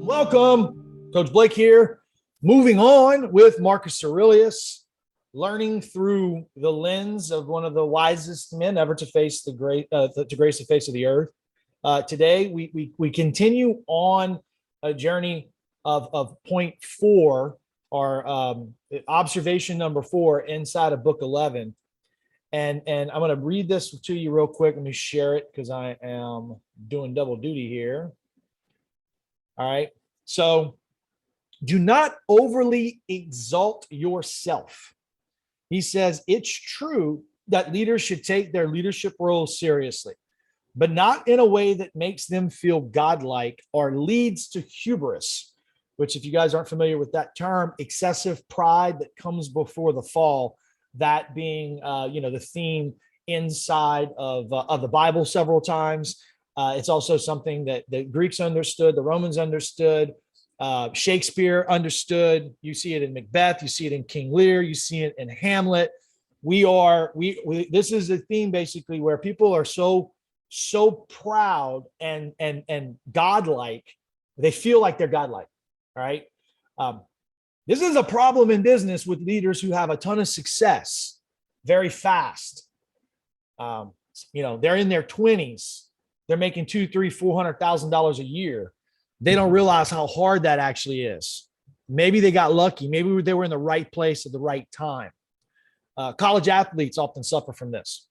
Welcome. Coach Blake here. Moving on with Marcus Aurelius, learning through the lens of one of the wisest men ever to face to grace the face of the earth. Today, we continue on a journey of point 4, or observation number 4 inside of book 11. And I'm going to read this to you real quick. Let me share it because I am doing double duty here. All right. So do not overly exalt yourself. He says it's true that leaders should take their leadership role seriously, but not in a way that makes them feel godlike or leads to hubris, which, if you guys aren't familiar with that term, excessive pride that comes before the fall, that being, the theme inside of the Bible several times. It's also something that the Greeks understood, the Romans understood, Shakespeare understood. You see it in Macbeth, you see it in King Lear, you see it in Hamlet. This is a theme basically where people are so proud and godlike, they feel like they're godlike. Right? This is a problem in business with leaders who have a ton of success very fast. They're in their 20s. They're making $200,000, $300,000, $400,000 a year. They don't realize how hard that actually is. Maybe they got lucky. Maybe they were in the right place at the right time. College athletes often suffer from this.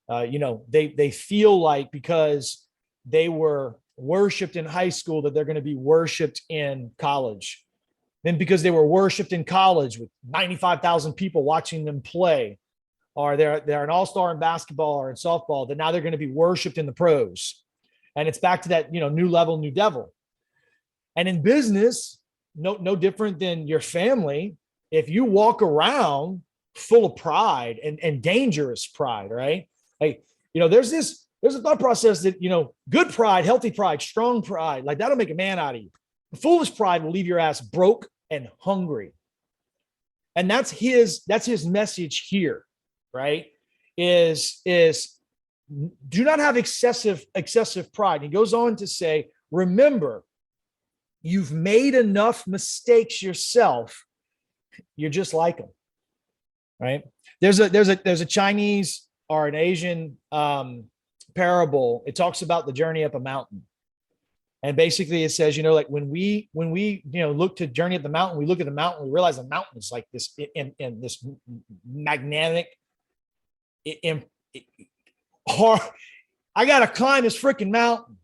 They feel like because they were worshiped in high school that they're going to be worshiped in college. Then because they were worshiped in college with 95,000 people watching them play, or they're an all-star in basketball or in softball, that now they're going to be worshiped in the pros. And it's back to that, new level, new devil. And in business, no different than your family. If you walk around full of pride and dangerous pride, right? Like, there's a thought process that, good pride, healthy pride, strong pride, like that'll make a man out of you. Foolish pride will leave your ass broke and hungry. And that's his message here, right? Is do not have excessive pride. He goes on to say, remember, you've made enough mistakes yourself. You're just like them, right? There's a Chinese or an Asian parable. It talks about the journey up a mountain. And basically it says, like when we look to journey up the mountain, we look at the mountain, we realize the mountain is like this in this magnetic, hard. I got to climb this freaking mountain,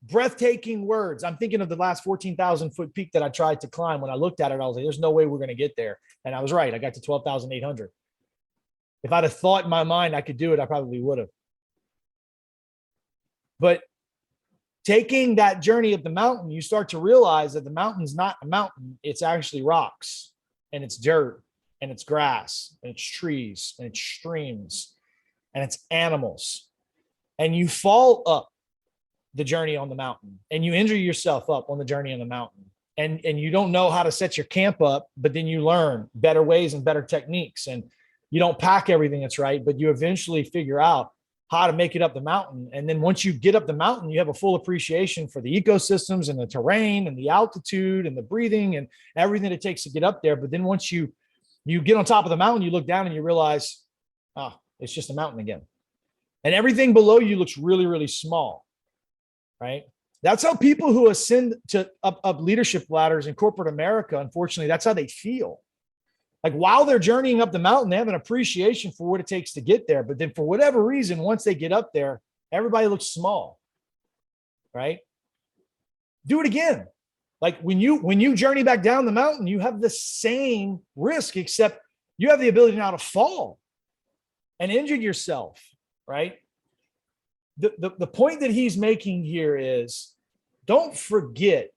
breathtaking words. I'm thinking of the last 14,000 foot peak that I tried to climb. When I looked at it, I was like, there's no way we're going to get there. And I was right. I got to 12,800. If I'd have thought in my mind I could do it, I probably would have. But taking that journey up the mountain, you start to realize that the mountain's not a mountain. It's actually rocks, and it's dirt, and it's grass, and it's trees, and it's streams, and it's animals. And you fall up the journey on the mountain, and you injure yourself up on the journey on the mountain. And you don't know how to set your camp up, but then you learn better ways and better techniques. And you don't pack everything that's right, but you eventually figure out how to make it up the mountain. And then once you get up the mountain, you have a full appreciation for the ecosystems and the terrain and the altitude and the breathing and everything it takes to get up there. But then once you get on top of the mountain, you look down and you realize, it's just a mountain again. And everything below you looks really, really small, right? That's how people who ascend to up leadership ladders in corporate America, unfortunately, that's how they feel. Like while they're journeying up the mountain, they have an appreciation for what it takes to get there. But then for whatever reason, once they get up there, everybody looks small, right? Do it again. Like when you journey back down the mountain, you have the same risk, except you have the ability now to fall and injure yourself, right? The point that he's making here is don't forget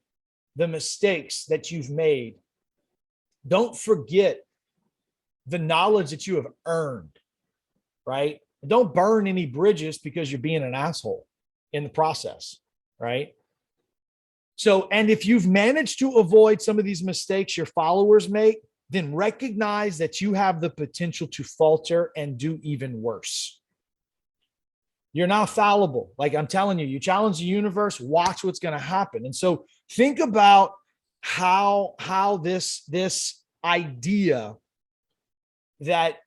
the mistakes that you've made. Don't forget the knowledge that you have earned, right? Don't burn any bridges because you're being an asshole in the process, right? So, and if you've managed to avoid some of these mistakes your followers make, then recognize that you have the potential to falter and do even worse. You're not fallible. Like I'm telling you, you challenge the universe, watch what's going to happen. And so Think about how this idea that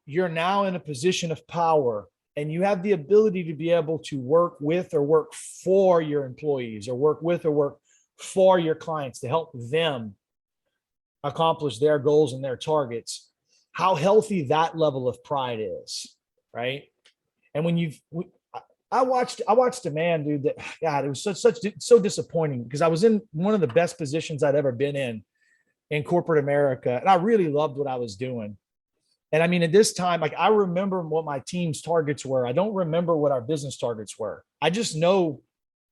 you're now in a position of power and you have the ability to be able to work with or work for your employees, or work with or work for your clients to help them accomplish their goals and their targets, how healthy that level of pride is, right? And when I watched a man, dude, that, God, it was so disappointing, because I was in one of the best positions I'd ever been in corporate America, and I really loved what I was doing. And I mean, at this time, like, I remember what my team's targets were. I don't remember what our business targets were. I just know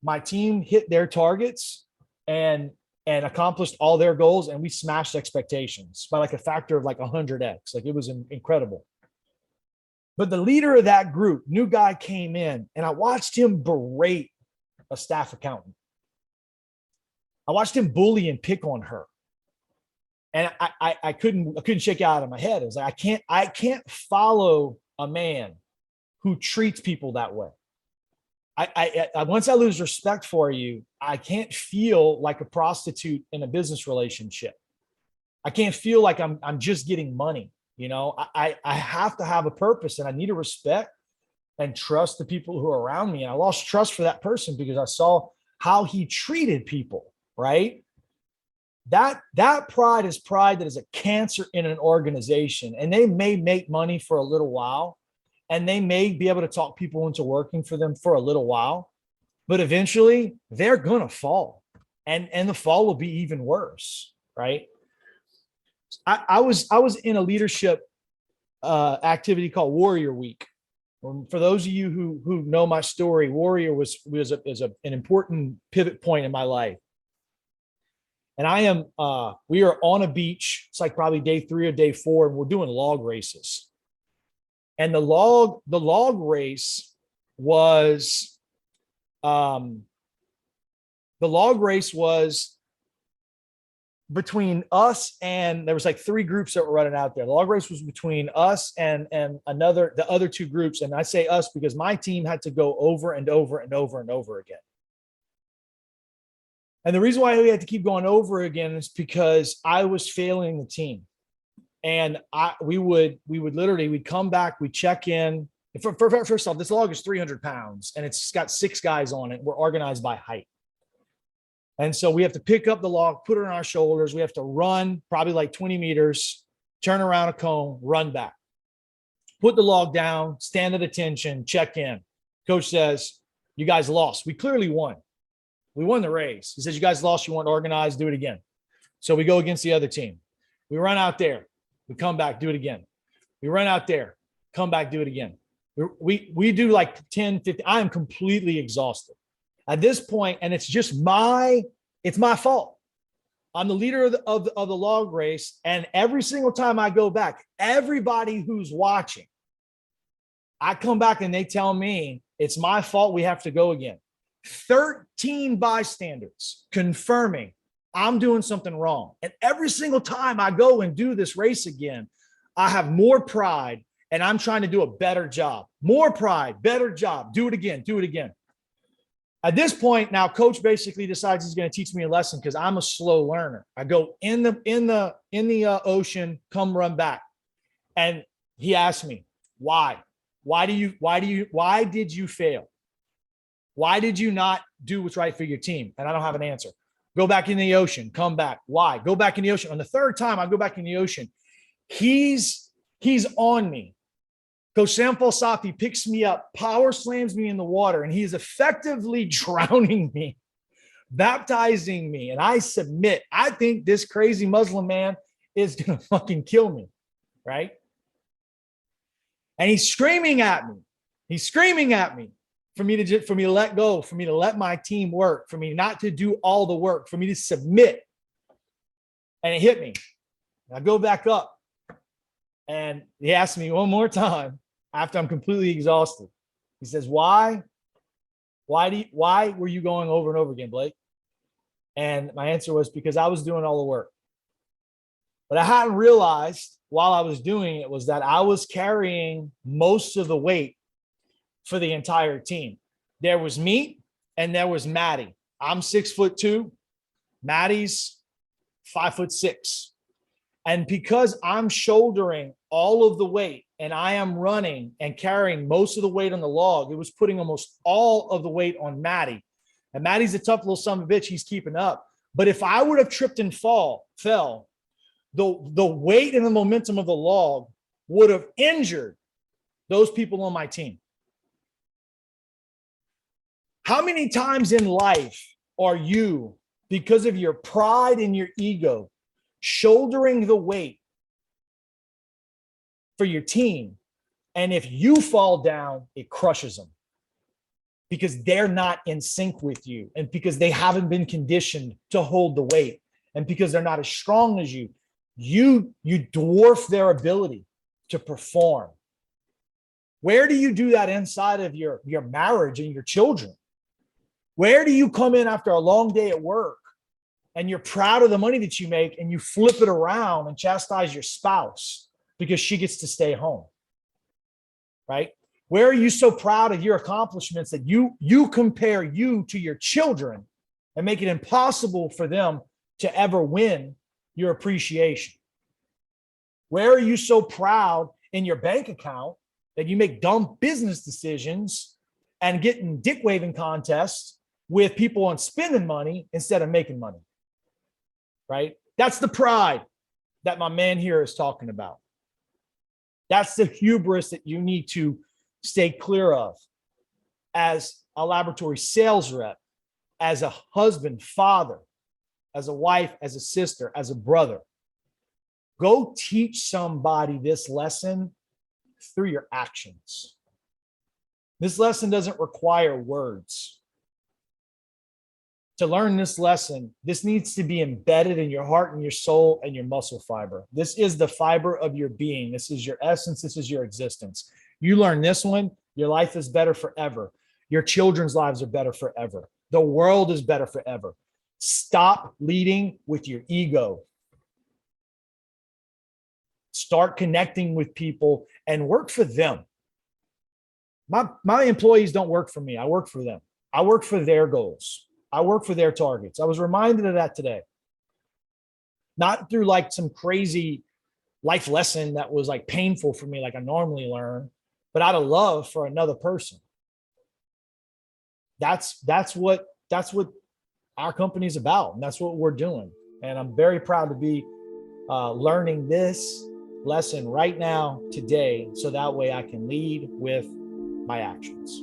my team hit their targets and accomplished all their goals, and we smashed expectations by like a factor of like 100x. Like, it was incredible. But the leader of that group, new guy, came in, and I watched him berate a staff accountant. I watched him bully and pick on her. And I couldn't shake it out of my head. It was like, I can't follow a man who treats people that way. I once I lose respect for you, I can't feel like a prostitute in a business relationship. I can't feel like I'm just getting money. You know, I have to have a purpose, and I need to respect and trust the people who are around me. And I lost trust for that person because I saw how he treated people, right? That pride is pride that is a cancer in an organization. And they may make money for a little while, and they may be able to talk people into working for them for a little while, but eventually they're going to fall, and the fall will be even worse, right? I was in a leadership activity called Warrior Week. For those of you who know my story, Warrior was an important pivot point in my life. And we are on a beach. It's like probably day 3 or day 4, and we're doing log races. And the log race was, between us, and there was like 3 groups that were running out there. The log race was between us and the other 2 groups. And I say us because my team had to go over and over and over and over again. And the reason why we had to keep going over again is because I was failing the team. And we'd come back, we'd check in. First off, this log is 300 pounds, and it's got 6 guys on it. We're organized by height. And so we have to pick up the log, put it on our shoulders. We have to run probably like 20 meters, turn around a cone, run back, put the log down, stand at attention, check in. Coach says, you guys lost. We clearly won. We won the race. He says, you guys lost. You weren't organized. Do it again. So we go against the other team. We run out there. We come back. Do it again. We run out there. Come back. Do it again. We do like 10, 15. I am completely exhausted at this point, and it's just my fault. I'm the leader of the log race, and every single time I go back, everybody who's watching, I come back and they tell me it's my fault. We have to go again. 13 bystanders confirming I'm doing something wrong. And every single time I go and do this race again, I have more pride, and I'm trying to do a better job. More pride, better job. Do it again. Do it again. At this point, now coach basically decides he's going to teach me a lesson because I'm a slow learner. I go in the ocean, come run back. And he asked me, why? Why did you fail? Why did you not do what's right for your team? And I don't have an answer. Go back in the ocean, come back. Why? Go back in the ocean. On the 3rd time I go back in the ocean, he's on me. Coach Sam Falsafi picks me up, power slams me in the water, and he's effectively drowning me, baptizing me, and I submit. I think this crazy Muslim man is going to fucking kill me, right? And he's screaming at me. He's screaming at me for me to let go, for me to let my team work, for me not to do all the work, for me to submit. And it hit me. I go back up, and he asked me one more time after I'm completely exhausted. He says, why were you going over and over again, Blake? And my answer was, because I was doing all the work. But I hadn't realized while I was doing it was that I was carrying most of the weight for the entire team. There was me and there was Maddie. I'm 6'2". Maddie's 5'6". And because I'm shouldering all of the weight and I am running and carrying most of the weight on the log, it was putting almost all of the weight on Maddie. And Maddie's a tough little son of a bitch. He's keeping up. But if I would have tripped and fell, the weight and the momentum of the log would have injured those people on my team. How many times in life are you, because of your pride and your ego, shouldering the weight for your team? And if you fall down, it crushes them because they're not in sync with you, and because they haven't been conditioned to hold the weight, and because they're not as strong as you. You dwarf their ability to perform. Where do you do that inside of your marriage and your children? Where do you come in after a long day at work and you're proud of the money that you make and you flip it around and chastise your spouse because she gets to stay home, right? Where are you so proud of your accomplishments that you compare you to your children and make it impossible for them to ever win your appreciation? Where are you so proud in your bank account that you make dumb business decisions and get in dick waving contests with people on spending money instead of making money, right? That's the pride that my man here is talking about. That's the hubris that you need to stay clear of as a laboratory sales rep, as a husband, father, as a wife, as a sister, as a brother. Go teach somebody this lesson through your actions. This lesson doesn't require words. To learn this lesson, this needs to be embedded in your heart and your soul and your muscle fiber. This is the fiber of your being. This is your essence. This is your existence. You learn this one, your life is better forever. Your children's lives are better forever. The world is better forever. Stop leading with your ego. Start connecting with people and work for them. My employees don't work for me. I work for them. I work for their goals. I work for their targets. I was reminded of that today. Not through like some crazy life lesson that was like painful for me, like I normally learn, but out of love for another person. That's what our company's about, and that's what we're doing. And I'm very proud to be learning this lesson right now, today, so that way I can lead with my actions.